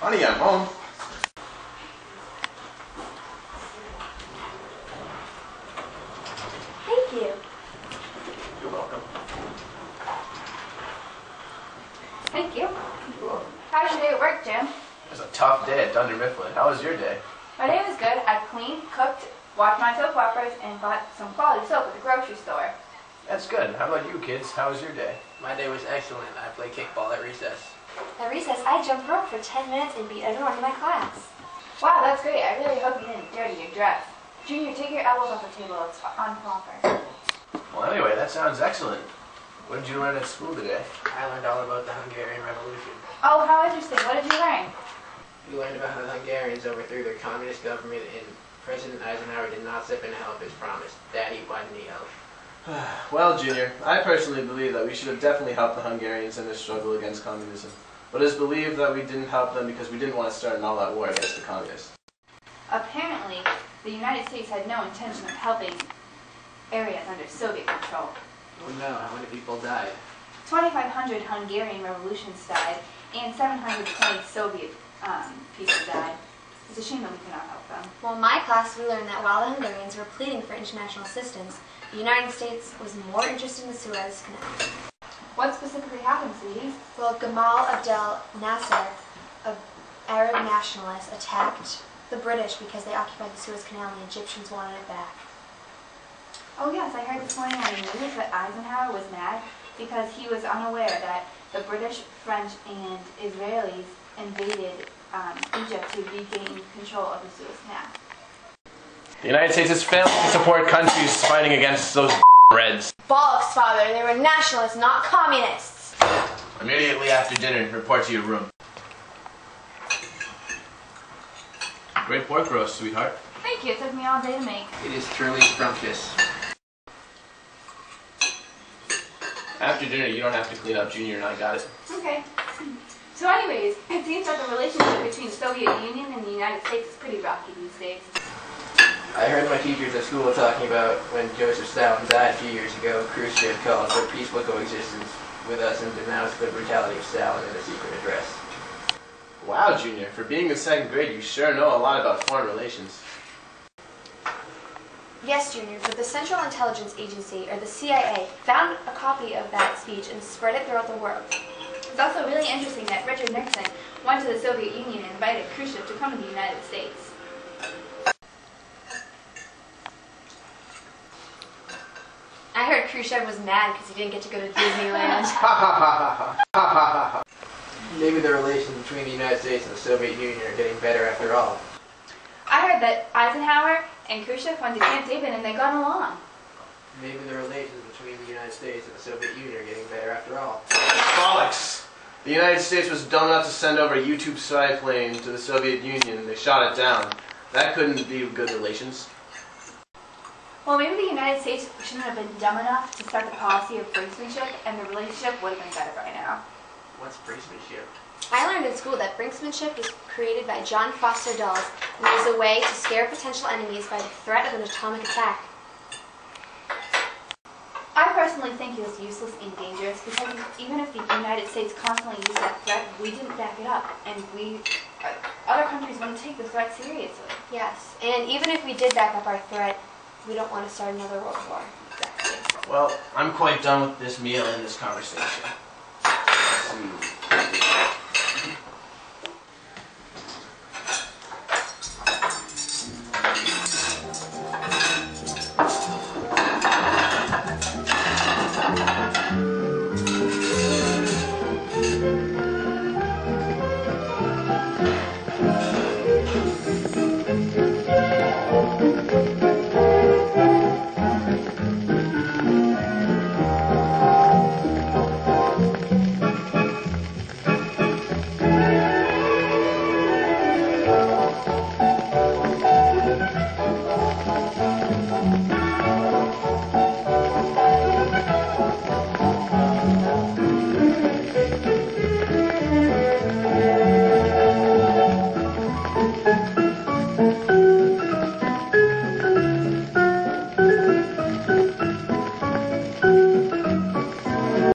Honey, I'm home. Thank you. You're welcome. Thank you. How's your day at work, Jim? It was a tough day at Dunder Mifflin. How was your day? My day was good. I cleaned, cooked, washed my soap operas, and bought some quality soap at the grocery store. That's good. How about you kids? How was your day? My day was excellent. I played kickball at recess. At recess, I jumped rope for 10 minutes and beat everyone in my class. Wow, that's great. I really hope you didn't dirty your dress. Junior, take your elbows off the table. It's improper. Well, anyway, that sounds excellent. What did you learn at school today? I learned all about the Hungarian Revolution. Oh, how interesting. What did you learn? We learned about how the Hungarians overthrew their communist government and President Eisenhower did not step in to help as promised. Daddy, why didn't he help? Well, Junior, I personally believe that we should have definitely helped the Hungarians in their struggle against communism. But it's believed that we didn't help them because we didn't want to start an all-out war against the communists. Apparently, the United States had no intention of helping areas under Soviet control. Oh no, how many people died? 2,500 Hungarian revolutionists died, and 720 Soviet people died. It's a shame that we cannot help them. Well, in my class, we learned that while the Hungarians were pleading for international assistance, the United States was more interested in the Suez Canal. What specifically happened, sweeties? Well, Gamal Abdel Nasser, an Arab nationalist, attacked the British because they occupied the Suez Canal and the Egyptians wanted it back. Oh yes, I heard this morning on the news that Eisenhower was mad because he was unaware that the British, French, and Israelis invaded Egypt to regain control of the Suez Canal. The United States is failing to support countries fighting against those Reds. Bollocks, father! They were nationalists, not communists! Immediately after dinner, report to your room. Great pork roast, sweetheart. Thank you, it took me all day to make. It is truly scrumptious. After dinner, you don't have to clean up, Junior, and I got it. Okay. So anyways, it seems that the relationship between the Soviet Union and the United States is pretty rocky these days. I heard my teachers at school talking about when Joseph Stalin died a few years ago, Khrushchev called for peaceful coexistence with us and denounced the brutality of Stalin in a secret address. Wow, Junior, for being in second grade, you sure know a lot about foreign relations. Yes, Junior, but the Central Intelligence Agency, or the CIA, found a copy of that speech and spread it throughout the world. It's also really interesting that Richard Nixon went to the Soviet Union and invited Khrushchev to come to the United States. I heard Khrushchev was mad because he didn't get to go to Disneyland. Maybe the relations between the United States and the Soviet Union are getting better after all. I heard that Eisenhower and Khrushchev went to Camp David and they got along. Maybe the relations between the United States and the Soviet Union are getting better after all. Bollocks! The United States was dumb enough to send over a U-2 spy plane to the Soviet Union and they shot it down. That couldn't be good relations. Well, maybe the United States shouldn't have been dumb enough to start the policy of brinksmanship, and the relationship would have been better by now. What's brinksmanship? I learned in school that brinksmanship was created by John Foster Dulles and it was a way to scare potential enemies by the threat of an atomic attack. I personally think it was useless and dangerous because even if the United States constantly used that threat, we didn't back it up, and we other countries wouldn't take the threat seriously. Yes, and even if we did back up our threat, we don't want to start another world war. Exactly. Well, I'm quite done with this meal and this conversation. Let's see.